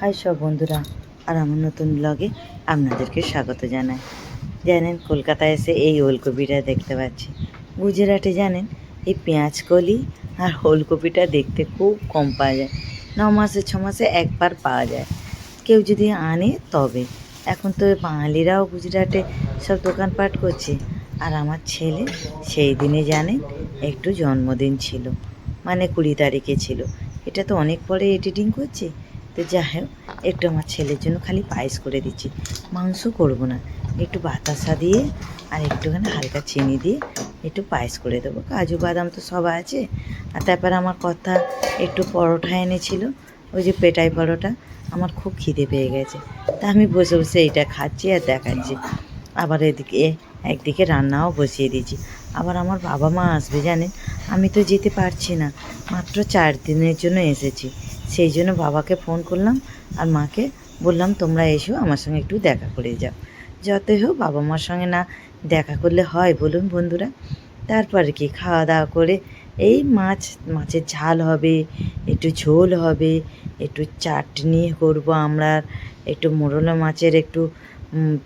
High সব বন্ধুরা, আর আমার নতুন ব্লগে আপনাদেরকে স্বাগত জানাই। জানেন, কলকাতায় এসে এই ওলকপিটা দেখতে পাচ্ছি। গুজরাটে জানেন এই পেঁয়াজকলি আর ওলকপিটা দেখতে খুব কম পাওয়া যায়। 9 মাসে 6 মাসে একবার পাওয়া যায়, কেউ যদি আনে তবে। এখন তো বাঙালিরাও গুজরাটে সব দোকানপাট করছে। আর আমার ছেলে সেই দিনে জানেন একটু জন্মদিন ছিল, মানে 20 তারিখে ছিল। এটা তো অনেক পরে এডিটিং করছি, তো যাই হোক একটু আমার ছেলের জন্য খালি পায়েস করে দিচ্ছি। মাংস করব না, একটু বাতাসা দিয়ে আর একটুখানি হালকা চিনি দিয়ে একটু পায়েস করে দেবো। কাজু বাদাম তো সব আছে। আর তারপর আমার কথা একটু পরোটা এনেছিল, ওই যে পেটাই পরোটা। আমার খুব খিদে পেয়ে গেছে, তা আমি বসে বসে এইটা খাচ্ছি আর দেখাচ্ছি। আবার একদিকে রান্নাও বসিয়ে দিয়েছি। আবার আমার বাবা মা আসবে জানেন, আমি তো যেতে পারছি না, মাত্র 4 দিনের জন্য এসেছি। সেই জন্য বাবাকে ফোন করলাম আর মাকে বললাম তোমরা এসো, আমার সঙ্গে একটু দেখা করে যাও। যতই হোক বাবা মার সঙ্গে না দেখা করলে হয় বলুন বন্ধুরা। তারপরে কি খাওয়া দাওয়া করে এই মাছের ঝাল হবে, একটু ঝোল হবে, একটু চাটনি করব আমরা, একটু মোরলা মাছের একটু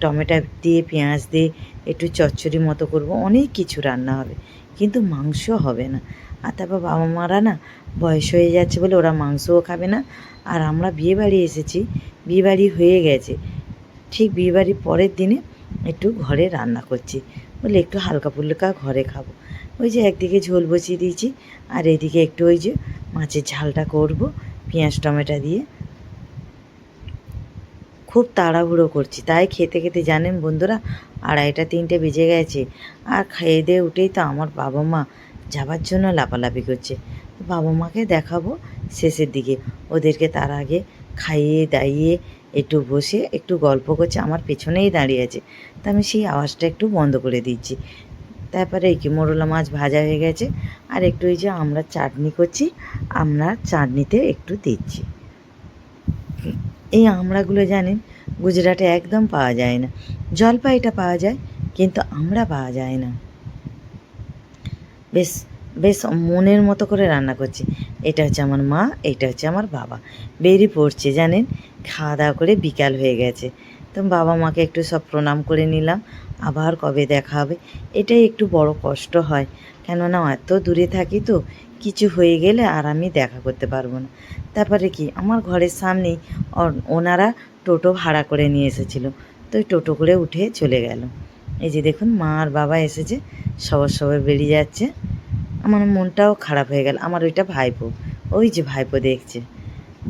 টমেটো দিয়ে পেঁয়াজ দিয়ে একটু চচ্চড়ি মতো করব। অনেক কিছু রান্না হবে, কিন্তু মাংস হবে না। আর তারপর বাবা মারা না বয়স হয়ে যাচ্ছে বলে ওরা মাংসও খাবে না। আর আমরা বিয়েবাড়ি এসেছি, বিয়েবাড়ি হয়ে গেছে, ঠিক বিয়েবাড়ির পরের দিনে একটু ঘরে রান্না করছি বলে একটু হালকা ফুলকা ঘরে খাবো। ওই যে একদিকে ঝোল বসিয়ে দিয়েছি আর এদিকে একটু ওই যে মাছের ঝালটা করব পেঁয়াজ টমেটো দিয়ে। খুব তাড়াহুড়ো করছি, তাই খেতে খেতে জানেন বন্ধুরা 2:30-3টে বেজে গেছে। আর খেয়ে দিয়ে উঠেই তো আমার বাবা মা যাবার জন্য লাফালাফি করছে। বাবা মাকে দেখাবো শেষের দিকে, ওদেরকে তার আগে খাইয়ে দাইয়ে একটু বসে একটু গল্প করছে, আমার পেছনেই দাঁড়িয়ে আছে। তা আমি সেই আওয়াজটা একটু বন্ধ করে দিচ্ছি। তারপরে এই কি মোরলা মাছ ভাজা হয়ে গেছে, আর একটু এই যে আমরা চাটনি করছি, আমরা চাটনিতে একটু দিচ্ছি। এই আমড়াগুলো জানেন গুজরাটে একদম পাওয়া যায় না। জলপাইটা পাওয়া যায়, কিন্তু আমড়া পাওয়া যায় না। বেশ বেশ মনের মতো করে রান্না করছি। এটা হচ্ছে আমার মা, এটা হচ্ছে আমার বাবা। বেরিয়ে পড়ছে জানেন, খাওয়া দাওয়া করে বিকাল হয়ে গেছে। তো বাবা মাকে একটু সব প্রণাম করে নিলাম। আবার কবে দেখা হবে, এটাই একটু বড় কষ্ট হয়, কেননা এত দূরে থাকি তো, কিছু হয়ে গেলে আর আমি দেখা করতে পারবো না। তারপরে কি আমার ঘরের সামনেই ওনারা টোটো ভাড়া করে নিয়ে এসেছিলো, তো ওই টোটো করে উঠে চলে গেল। এই যে দেখুন মা আর বাবা এসেছে, সবার সবার বেরিয়ে যাচ্ছে। আমার মনটাও খারাপ হয়ে গেল। আমার ওইটা ভাইপো, ওই যে ভাইপো দেখছে,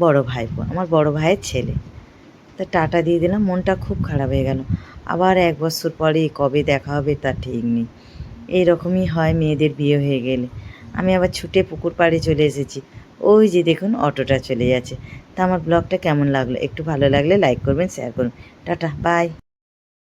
বড় ভাইপো, আমার বড় ভাইয়ের ছেলে। তা টাটা দিয়ে দিলাম, মনটা খুব খারাপ হয়ে গেল। আবার 1 বছর পরে কবে দেখা হবে তার ঠিক নেই। এইরকমই হয় মেয়েদের বিয়ে হয়ে গেলে। আমি আবার ছুটে পুকুর পাড়ে চলে এসেছি। ওই যে দেখুন অটোটা চলে যাচ্ছে। তা আমার ব্লগটা কেমন লাগলো, একটু ভালো লাগলে লাইক করবেন, শেয়ার করবেন। Tata, by.